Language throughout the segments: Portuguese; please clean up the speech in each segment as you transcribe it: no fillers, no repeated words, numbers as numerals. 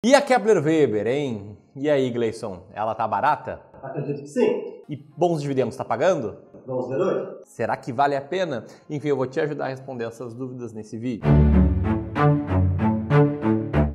E a Kepler Weber, hein? E aí, Gleison? Ela tá barata? Acredito que sim. E bons dividendos tá pagando? Vamos ver hoje? Será que vale a pena? Enfim, eu vou te ajudar a responder essas dúvidas nesse vídeo.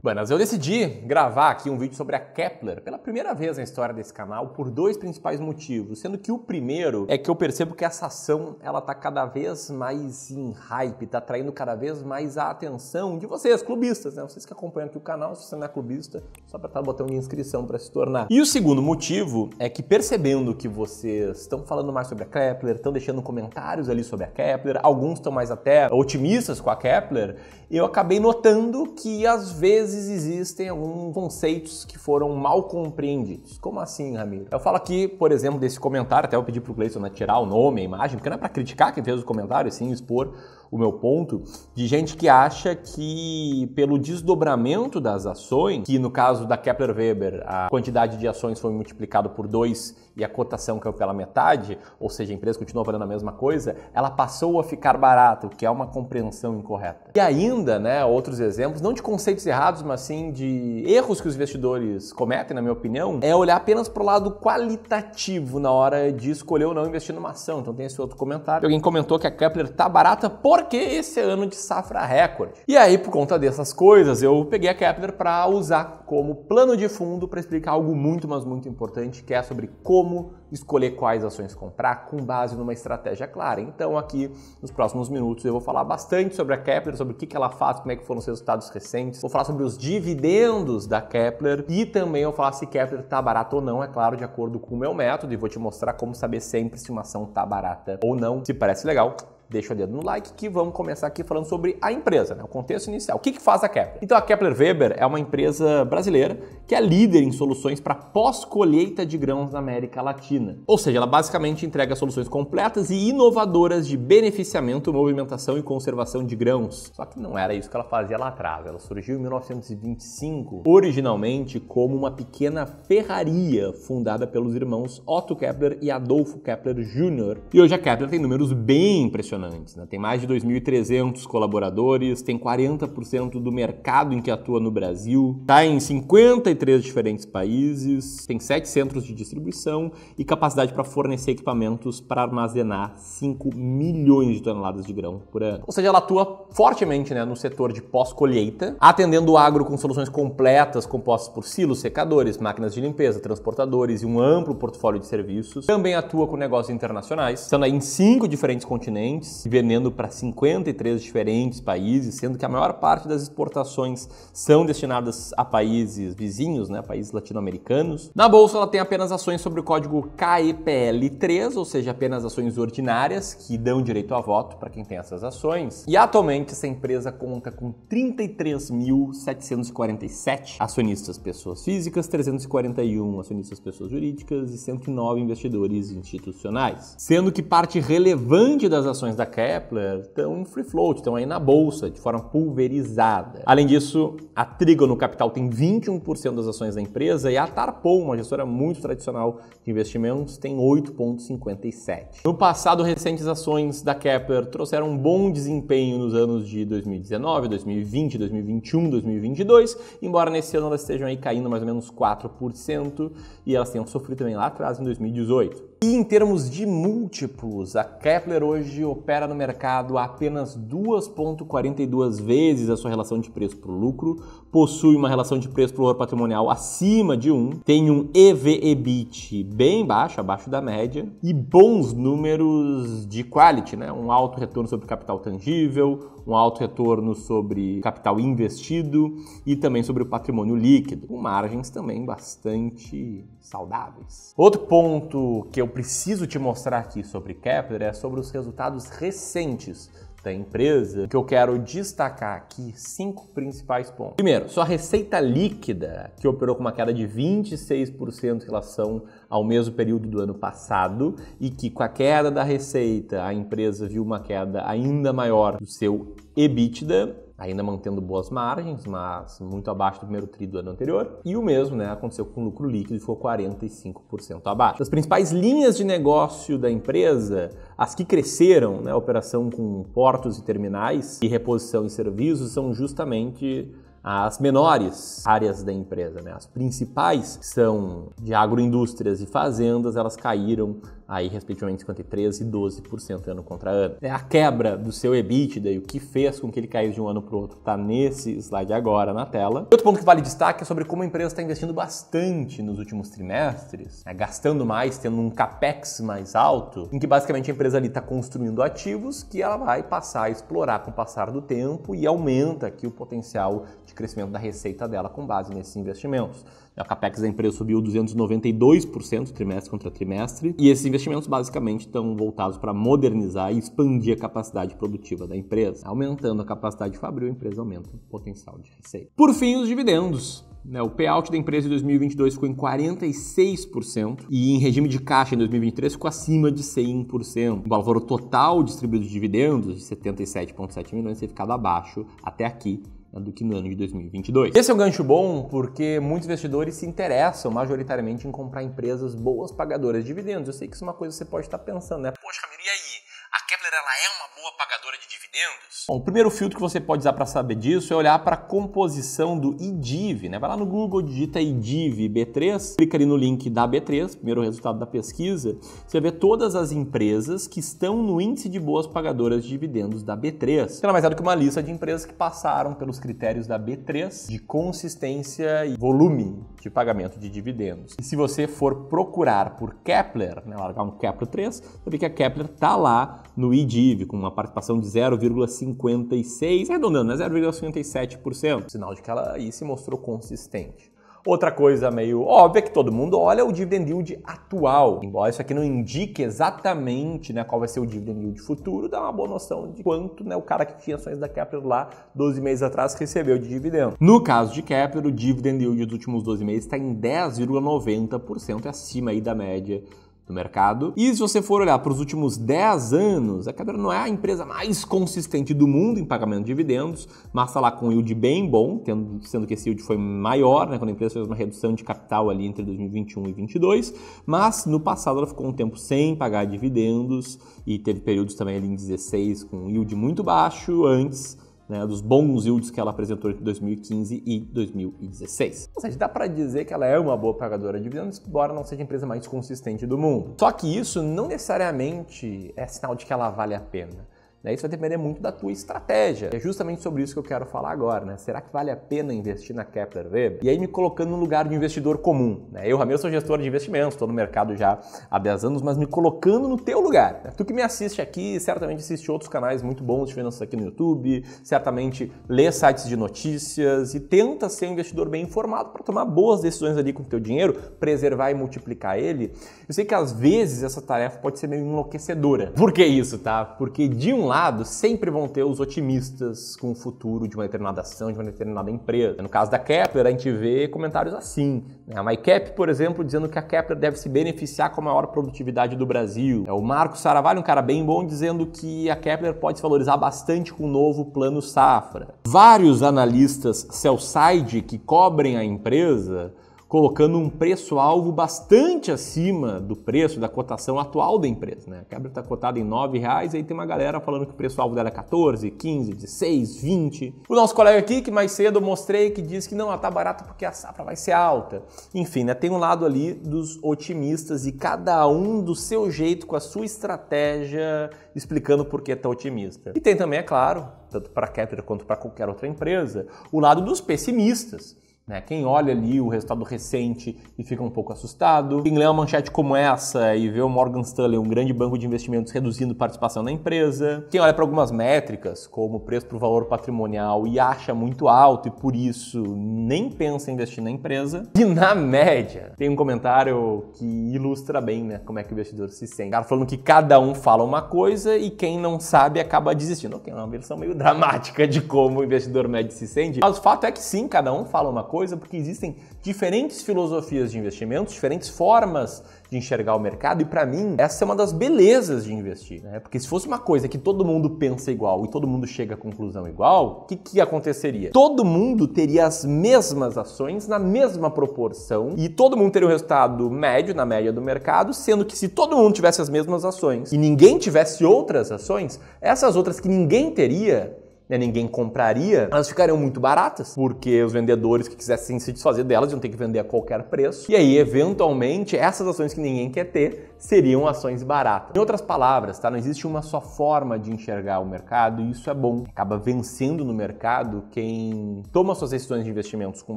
Buenas, eu decidi gravar aqui um vídeo sobre a Kepler pela primeira vez na história desse canal por dois principais motivos, sendo que o primeiro é que eu percebo que essa ação ela tá cada vez mais em hype, tá atraindo cada vez mais a atenção de vocês, clubistas, né? Vocês que acompanham aqui o canal, se você não é clubista, só apertar o botão de inscrição para se tornar. E o segundo motivo é que percebendo que vocês estão falando mais sobre a Kepler, estão deixando comentários ali sobre a Kepler, alguns estão mais até otimistas com a Kepler, eu acabei notando que às vezes existem alguns conceitos que foram mal compreendidos. Como assim, Ramiro? Eu falo aqui, por exemplo, desse comentário, até eu pedi pro Gleison tirar o nome, a imagem, porque não é para criticar quem fez o comentário, sim, expor o meu ponto, de gente que acha que pelo desdobramento das ações, que no caso da Kepler Weber, a quantidade de ações foi multiplicado por 2 e a cotação caiu pela metade, ou seja, a empresa continua valendo a mesma coisa, ela passou a ficar barata, o que é uma compreensão incorreta. E ainda, né, outros exemplos, não de conceitos errados, mas sim de erros que os investidores cometem, na minha opinião, é olhar apenas para o lado qualitativo na hora de escolher ou não investir numa ação. Então tem esse outro comentário. Alguém comentou que a Kepler tá barata porque esse é ano de safra recorde. E aí, por conta dessas coisas, eu peguei a Kepler para usar como plano de fundo para explicar algo muito, mas muito importante, que é sobre como escolher quais ações comprar com base numa estratégia clara. Então aqui, nos próximos minutos, eu vou falar bastante sobre a Kepler, sobre o que ela faz, como é que foram os resultados recentes, vou falar sobre os dividendos da Kepler e também eu vou falar se Kepler está barata ou não, é claro, de acordo com o meu método, e vou te mostrar como saber sempre se uma ação está barata ou não. Se parece legal, deixa o dedo no like que vamos começar aqui falando sobre a empresa, né? O contexto inicial. O que faz a Kepler? Então a Kepler Weber é uma empresa brasileira que é líder em soluções para pós-colheita de grãos na América Latina. Ou seja, ela basicamente entrega soluções completas e inovadoras de beneficiamento, movimentação e conservação de grãos. Só que não era isso que ela fazia lá atrás. Ela surgiu em 1925, originalmente como uma pequena ferraria fundada pelos irmãos Otto Kepler e Adolfo Kepler Jr. E hoje a Kepler tem números bem impressionantes. Né? Tem mais de 2.300 colaboradores, tem 40% do mercado em que atua no Brasil, está em 53 diferentes países, tem 7 centros de distribuição e capacidade para fornecer equipamentos para armazenar 5 milhões de toneladas de grão por ano. Ou seja, ela atua fortemente, né, no setor de pós-colheita, atendendo o agro com soluções completas compostas por silos, secadores, máquinas de limpeza, transportadores e um amplo portfólio de serviços. Também atua com negócios internacionais, estando aí em 5 diferentes continentes, vendendo para 53 diferentes países, sendo que a maior parte das exportações são destinadas a países vizinhos, né, países latino-americanos. Na bolsa ela tem apenas ações sobre o código KEPL3, ou seja, apenas ações ordinárias que dão direito a voto para quem tem essas ações. E atualmente essa empresa conta com 33.747 acionistas pessoas físicas, 341 acionistas pessoas jurídicas e 109 investidores institucionais. Sendo que parte relevante das ações da Kepler estão em free float, estão aí na bolsa, de forma pulverizada. Além disso, a Trígono Capital tem 21% das ações da empresa e a Tarpon, uma gestora muito tradicional de investimentos, tem 8,57%. No passado recente, as ações da Kepler trouxeram um bom desempenho nos anos de 2019, 2020, 2021, 2022, embora nesse ano elas estejam aí caindo mais ou menos 4% e elas tenham sofrido também lá atrás em 2018. E em termos de múltiplos, a Kepler hoje opera no mercado a apenas 2,42 vezes a sua relação de preço para o lucro, possui uma relação de preço para o valor patrimonial acima de 1, tem um EV/EBIT bem baixo, abaixo da média, e bons números de quality, né? Um alto retorno sobre capital tangível, um alto retorno sobre capital investido e também sobre o patrimônio líquido, com margens também bastante saudáveis. Outro ponto que eu preciso te mostrar aqui sobre Kepler é sobre os resultados recentes da empresa, que eu quero destacar aqui 5 principais pontos. Primeiro, sua receita líquida, que operou com uma queda de 26% em relação ao mesmo período do ano passado e que com a queda da receita a empresa viu uma queda ainda maior do seu EBITDA, ainda mantendo boas margens, mas muito abaixo do primeiro tri do ano anterior. E o mesmo, né, aconteceu com o lucro líquido, que ficou 45% abaixo. As principais linhas de negócio da empresa, as que cresceram, né, a operação com portos e terminais e reposição e serviços, são justamente as menores áreas da empresa, né? As principais são de agroindústrias e fazendas, elas caíram aí respectivamente 53% e 12% ano contra ano. A quebra do seu EBITDA e o que fez com que ele caísse de um ano para o outro está nesse slide agora na tela. Outro ponto que vale destaque é sobre como a empresa está investindo bastante nos últimos trimestres, né? Gastando mais, tendo um capex mais alto, em que basicamente a empresa ali está construindo ativos que ela vai passar a explorar com o passar do tempo e aumenta aqui o potencial de crescimento da receita dela com base nesses investimentos. A capex da empresa subiu 292% trimestre contra trimestre e esses investimentos basicamente estão voltados para modernizar e expandir a capacidade produtiva da empresa. Aumentando a capacidade fabril, a empresa aumenta o potencial de receita. Por fim, os dividendos. O payout da empresa em 2022 ficou em 46% e em regime de caixa em 2023 ficou acima de 100%. O valor total distribuído de dividendos de 77,7 milhões tem ficado abaixo até aqui do que no ano de 2022. Esse é um gancho bom porque muitos investidores se interessam majoritariamente em comprar empresas boas pagadoras de dividendos. Eu sei que isso é uma coisa que você pode estar pensando, né? Poxa, Ramiro, e aí? A Kepler ela é uma boa pagadora de dividendos? Bom, o primeiro filtro que você pode usar para saber disso é olhar para a composição do IDIV, né? Vai lá no Google, digita IDIV B3, clica ali no link da B3, primeiro resultado da pesquisa, você vê todas as empresas que estão no índice de boas pagadoras de dividendos da B3. Nada mais é do que uma lista de empresas que passaram pelos critérios da B3 de consistência e volume de pagamento de dividendos. E se você for procurar por Kepler, né, largar um Kepler 3, você vê que a Kepler está lá no IDIV, com uma participação de 0,56%, arredondando, né? 0,57%. Sinal de que ela aí se mostrou consistente. Outra coisa meio óbvia que todo mundo olha é o dividend yield atual. Embora isso aqui não indique exatamente, né, qual vai ser o dividend yield futuro, dá uma boa noção de quanto, né, o cara que tinha ações da Kepler lá 12 meses atrás recebeu de dividendo. No caso de Kepler, o dividend yield dos últimos 12 meses está em 10,90%, acima aí da média do mercado. E se você for olhar para os últimos 10 anos, a Kepler não é a empresa mais consistente do mundo em pagamento de dividendos, mas está lá com um yield bem bom, sendo que esse yield foi maior, né, quando a empresa fez uma redução de capital ali entre 2021 e 2022, mas no passado ela ficou um tempo sem pagar dividendos e teve períodos também ali em 16 com um yield muito baixo antes, né, dos bons yields que ela apresentou entre 2015 e 2016. Ou seja, dá para dizer que ela é uma boa pagadora de dividendos, embora não seja a empresa mais consistente do mundo. Só que isso não necessariamente é sinal de que ela vale a pena. Isso vai depender muito da tua estratégia. É justamente sobre isso que eu quero falar agora, né? Será que vale a pena investir na Kepler Weber? E aí me colocando no lugar de um investidor comum, né? Eu, Ramiro, sou gestor de investimentos, estou no mercado já há 10 anos, mas me colocando no teu lugar, né? Tu que me assiste aqui, certamente assiste outros canais muito bons de finanças aqui no YouTube, certamente lê sites de notícias e tenta ser um investidor bem informado para tomar boas decisões ali com o teu dinheiro, preservar e multiplicar ele. Eu sei que às vezes essa tarefa pode ser meio enlouquecedora. Por que isso, tá? Porque de um lado, sempre vão ter os otimistas com o futuro de uma determinada ação, de uma determinada empresa. No caso da Kepler, a gente vê comentários assim. A MyCap, por exemplo, dizendo que a Kepler deve se beneficiar com a maior produtividade do Brasil. O Marcos Saravalho, um cara bem bom, dizendo que a Kepler pode se valorizar bastante com o novo plano safra. Vários analistas sell-side que cobrem a empresa colocando um preço-alvo bastante acima do preço da cotação atual da empresa, né? A Kepler está cotada em R$ 9,00 e aí tem uma galera falando que o preço-alvo dela é 14, 15, 16, 20. O nosso colega aqui, que mais cedo eu mostrei, que diz que não, ela tá barata porque a safra vai ser alta. Enfim, né? Tem um lado ali dos otimistas e cada um do seu jeito, com a sua estratégia, explicando por que tá otimista. E tem também, é claro, tanto para a Kepler quanto para qualquer outra empresa, o lado dos pessimistas. Quem olha ali o resultado recente e fica um pouco assustado, quem lê uma manchete como essa e vê o Morgan Stanley, um grande banco de investimentos, reduzindo participação na empresa, quem olha para algumas métricas, como o preço por valor patrimonial e acha muito alto e por isso nem pensa em investir na empresa. E na média, tem um comentário que ilustra bem, né, como é que o investidor se sente. O cara falando que cada um fala uma coisa e quem não sabe acaba desistindo. Ok, é uma versão meio dramática de como o investidor médio se sente, mas o fato é que sim, cada um fala uma coisa, porque existem diferentes filosofias de investimentos, diferentes formas de enxergar o mercado e para mim essa é uma das belezas de investir, né? Porque se fosse uma coisa que todo mundo pensa igual e todo mundo chega à conclusão igual, o que aconteceria? Todo mundo teria as mesmas ações na mesma proporção e todo mundo teria um resultado médio na média do mercado, sendo que se todo mundo tivesse as mesmas ações e ninguém tivesse outras ações, essas outras que ninguém teria ninguém compraria, elas ficariam muito baratas, porque os vendedores que quisessem se desfazer delas iam ter que vender a qualquer preço. E aí, eventualmente, essas ações que ninguém quer ter seriam ações baratas. Em outras palavras, tá? Não existe uma só forma de enxergar o mercado e isso é bom. Acaba vencendo no mercado quem toma suas decisões de investimentos com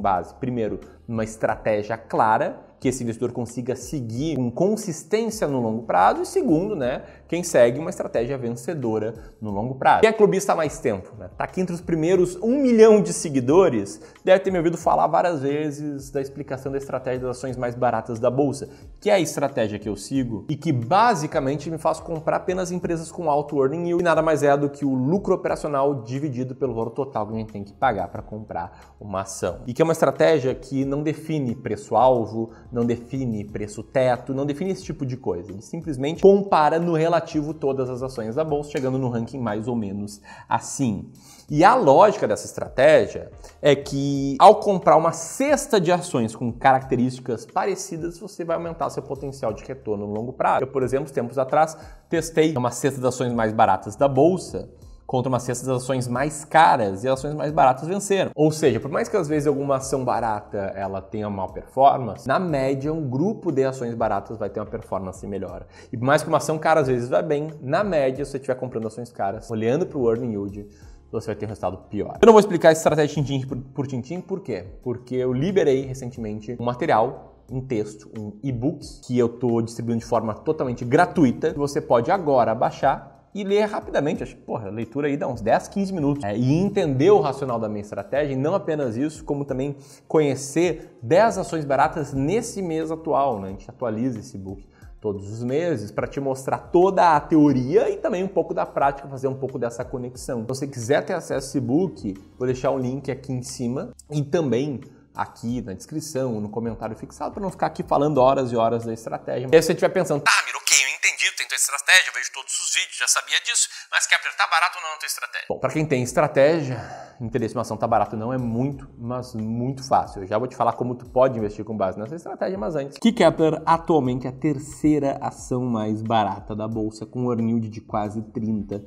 base, primeiro, numa estratégia clara, que esse investidor consiga seguir com consistência no longo prazo, e segundo, né, quem segue uma estratégia vencedora no longo prazo. Quem é clubista há mais tempo, né? Tá aqui entre os primeiros 1 milhão de seguidores, deve ter me ouvido falar várias vezes da explicação da estratégia das ações mais baratas da bolsa, que é a estratégia que eu sigo e que basicamente me faz comprar apenas empresas com alto earning yield, e nada mais é do que o lucro operacional dividido pelo valor total que a gente tem que pagar para comprar uma ação. E que é uma estratégia que não define preço-alvo, não define preço teto, não define esse tipo de coisa. Ele simplesmente compara no relativo todas as ações da bolsa, chegando no ranking mais ou menos assim. E a lógica dessa estratégia é que ao comprar uma cesta de ações com características parecidas, você vai aumentar seu potencial de retorno no longo prazo. Eu, por exemplo, tempos atrás, testei uma cesta de ações mais baratas da bolsa contra uma cesta de ações mais caras e as ações mais baratas venceram. Ou seja, por mais que às vezes alguma ação barata ela tenha uma performance, na média um grupo de ações baratas vai ter uma performance melhor. E por mais que uma ação cara às vezes vai bem, na média se você estiver comprando ações caras, olhando para o earning yield, você vai ter um resultado pior. Eu não vou explicar essa estratégia tintim por tintim, por quê? Porque eu liberei recentemente um material, um texto, um e-book que eu estou distribuindo de forma totalmente gratuita, que você pode agora baixar e ler rapidamente, acho que, a leitura aí dá uns 10, 15 minutos. E entender o racional da minha estratégia, e não apenas isso, como também conhecer 10 ações baratas nesse mês atual, né? A gente atualiza esse book todos os meses para te mostrar toda a teoria e também um pouco da prática, fazer um pouco dessa conexão. Se você quiser ter acesso a esse book, vou deixar o link aqui em cima e também aqui na descrição, no comentário fixado, para não ficar aqui falando horas e horas da estratégia. E aí se você estiver pensando, tá, Miro, ok, eu entendi, tem tua estratégia, vejo todos os vídeos, já sabia disso, mas quer apertar barato ou não na tua estratégia? Bom, para quem tem estratégia, entender se uma ação tá barata ou não é muito, mas muito fácil. Eu já vou te falar como tu pode investir com base nessa estratégia, mas antes. Kepler atualmente é a terceira ação mais barata da bolsa, com um earning yield de quase 30%.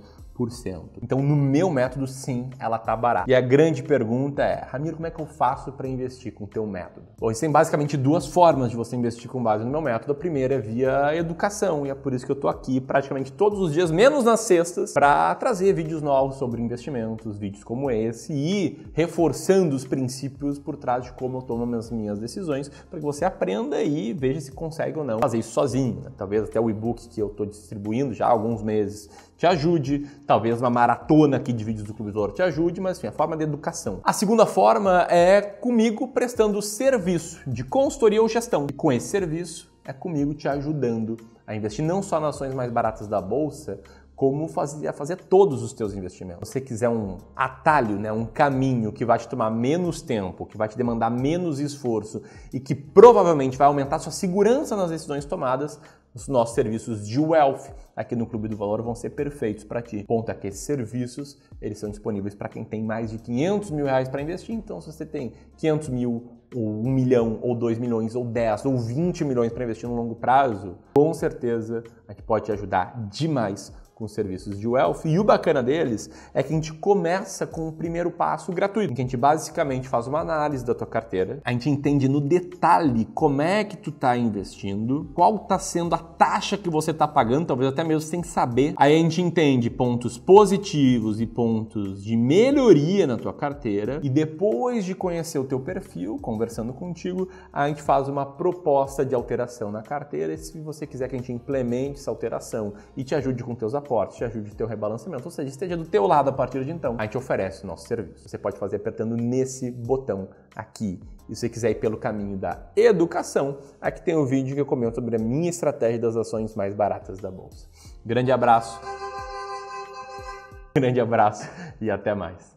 Então, no meu método, sim, ela tá barata. E a grande pergunta é, Ramiro, como é que eu faço para investir com o teu método? Bom, existem basicamente duas formas de você investir com base no meu método. A primeira é via educação, e é por isso que eu tô aqui praticamente todos os dias, menos nas sextas, para trazer vídeos novos sobre investimentos, vídeos como esse, e reforçando os princípios por trás de como eu tomo as minhas decisões, para que você aprenda e veja se consegue ou não fazer isso sozinho, né? Talvez até o e-book que eu tô distribuindo já há alguns meses te ajude, talvez uma maratona aqui de vídeos do Clube do Ouro te ajude, mas enfim, a forma de educação. A segunda forma é comigo prestando serviço de consultoria ou gestão. E com esse serviço é comigo te ajudando a investir não só nas ações mais baratas da bolsa, como fazer todos os teus investimentos. Se você quiser um atalho, né, um caminho que vai te tomar menos tempo, que vai te demandar menos esforço e que provavelmente vai aumentar sua segurança nas decisões tomadas, os nossos serviços de Wealth aqui no Clube do Valor vão ser perfeitos para ti. O ponto é que esses serviços, eles são disponíveis para quem tem mais de 500 mil reais para investir. Então, se você tem 500 mil, ou 1 milhão, ou 2 milhões, ou 10, ou 20 milhões para investir no longo prazo, com certeza a gente pode te ajudar demais com os serviços de Wealth. E o bacana deles é que a gente começa com o primeiro passo gratuito, em que a gente basicamente faz uma análise da tua carteira, a gente entende no detalhe como é que tu tá investindo, qual tá sendo a taxa que você tá pagando, talvez até mesmo sem saber. Aí a gente entende pontos positivos e pontos de melhoria na tua carteira, e depois de conhecer o teu perfil, conversando contigo, a gente faz uma proposta de alteração na carteira, e se você quiser que a gente implemente essa alteração e te ajude com teus aportes, te ajude no teu rebalanceamento, ou seja, esteja do teu lado a partir de então, a gente oferece o nosso serviço. Você pode fazer apertando nesse botão aqui. E se você quiser ir pelo caminho da educação, aqui tem um vídeo que eu comento sobre a minha estratégia das ações mais baratas da bolsa. Grande abraço e até mais.